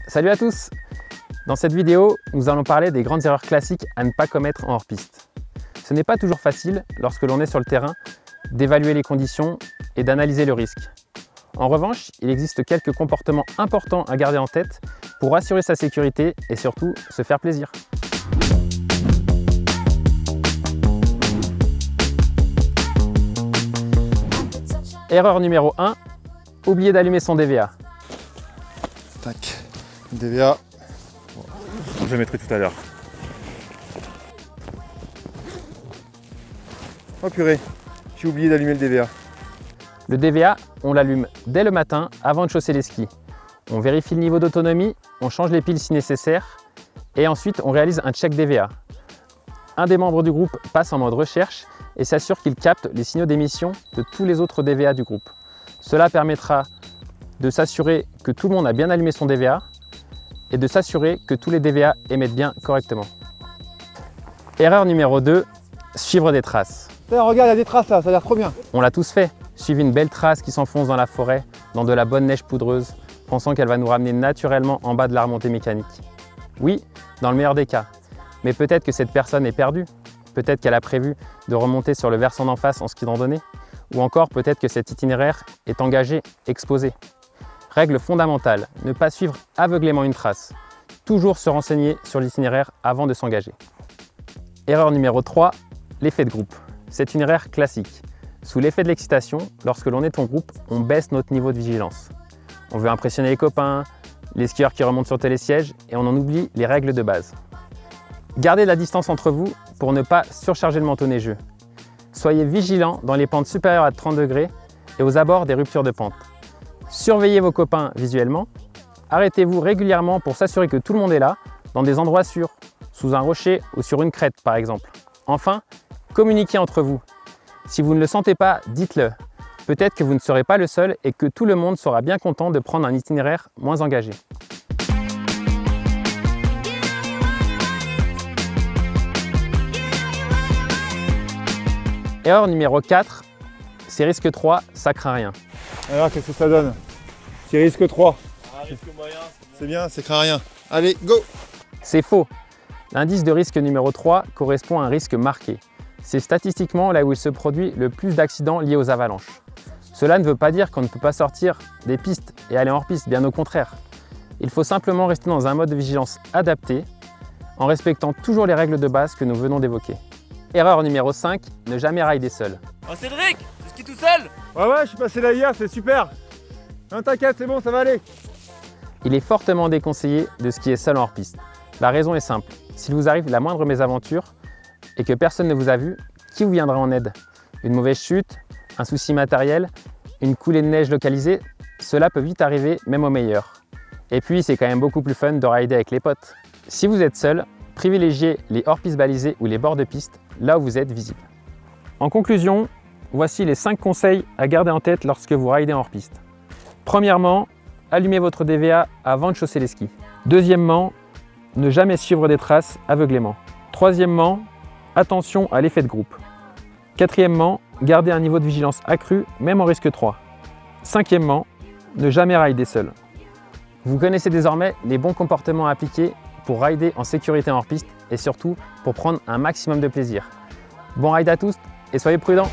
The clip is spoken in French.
Salut à tous! Dans cette vidéo, nous allons parler des grandes erreurs classiques à ne pas commettre en hors-piste. Ce n'est pas toujours facile, lorsque l'on est sur le terrain, d'évaluer les conditions et d'analyser le risque. En revanche, il existe quelques comportements importants à garder en tête pour assurer sa sécurité et surtout se faire plaisir. Erreur numéro 1, oublier d'allumer son DVA. Tac, DVA. Je le mettrai tout à l'heure. Oh purée, j'ai oublié d'allumer le DVA. Le DVA, on l'allume dès le matin avant de chausser les skis. On vérifie le niveau d'autonomie, on change les piles si nécessaire et ensuite on réalise un check DVA. Un des membres du groupe passe en mode recherche et s'assure qu'il capte les signaux d'émission de tous les autres DVA du groupe. Cela permettra de s'assurer que tout le monde a bien allumé son DVA et de s'assurer que tous les DVA émettent bien correctement. Erreur numéro 2, suivre des traces. Regarde, il y a des traces là, ça a l'air trop bien. On l'a tous fait, suivre une belle trace qui s'enfonce dans la forêt, dans de la bonne neige poudreuse, pensant qu'elle va nous ramener naturellement en bas de la remontée mécanique. Oui, dans le meilleur des cas, mais peut-être que cette personne est perdue, peut-être qu'elle a prévu de remonter sur le versant d'en face en ski de randonnée, ou encore peut-être que cet itinéraire est engagé, exposé. Règle fondamentale, ne pas suivre aveuglément une trace. Toujours se renseigner sur l'itinéraire avant de s'engager. Erreur numéro 3, l'effet de groupe. C'est une erreur classique. Sous l'effet de l'excitation, lorsque l'on est en groupe, on baisse notre niveau de vigilance. On veut impressionner les copains, les skieurs qui remontent sur le télésiège et on en oublie les règles de base. Gardez la distance entre vous pour ne pas surcharger le manteau neigeux. Soyez vigilants dans les pentes supérieures à 30 degrés et aux abords des ruptures de pente. Surveillez vos copains visuellement. Arrêtez-vous régulièrement pour s'assurer que tout le monde est là, dans des endroits sûrs, sous un rocher ou sur une crête par exemple. Enfin, communiquez entre vous. Si vous ne le sentez pas, dites-le. Peut-être que vous ne serez pas le seul et que tout le monde sera bien content de prendre un itinéraire moins engagé. Erreur numéro 4, c'est risque 3, ça craint rien. Alors qu'est-ce que ça donne? C'est risque 3. Ah, risque moyen, c'est bien, ça craint rien. Allez, go! C'est faux. L'indice de risque numéro 3 correspond à un risque marqué. C'est statistiquement là où il se produit le plus d'accidents liés aux avalanches. Cela ne veut pas dire qu'on ne peut pas sortir des pistes et aller en hors-piste, bien au contraire. Il faut simplement rester dans un mode de vigilance adapté, en respectant toujours les règles de base que nous venons d'évoquer. Erreur numéro 5, ne jamais rider seul. Oh Cédric, tu skis tout seul? Ouais, je suis passé là hier, c'est super. Non, t'inquiète, c'est bon, ça va aller. Il est fortement déconseillé de skier seul en hors-piste. La raison est simple, s'il vous arrive la moindre mésaventure et que personne ne vous a vu, qui vous viendra en aide? Une mauvaise chute, un souci matériel, une coulée de neige localisée, cela peut vite arriver même au meilleur. Et puis c'est quand même beaucoup plus fun de rider avec les potes. Si vous êtes seul, privilégiez les hors-pistes balisés ou les bords de piste, là où vous êtes visible. En conclusion, voici les 5 conseils à garder en tête lorsque vous ridez en hors-piste. Premièrement, allumez votre DVA avant de chausser les skis. Deuxièmement, ne jamais suivre des traces aveuglément. Troisièmement, attention à l'effet de groupe. Quatrièmement, gardez un niveau de vigilance accru, même en risque 3. Cinquièmement, ne jamais rider seul. Vous connaissez désormais les bons comportements à appliquer pour rider en sécurité en hors-piste et surtout pour prendre un maximum de plaisir. Bon ride à tous et soyez prudents!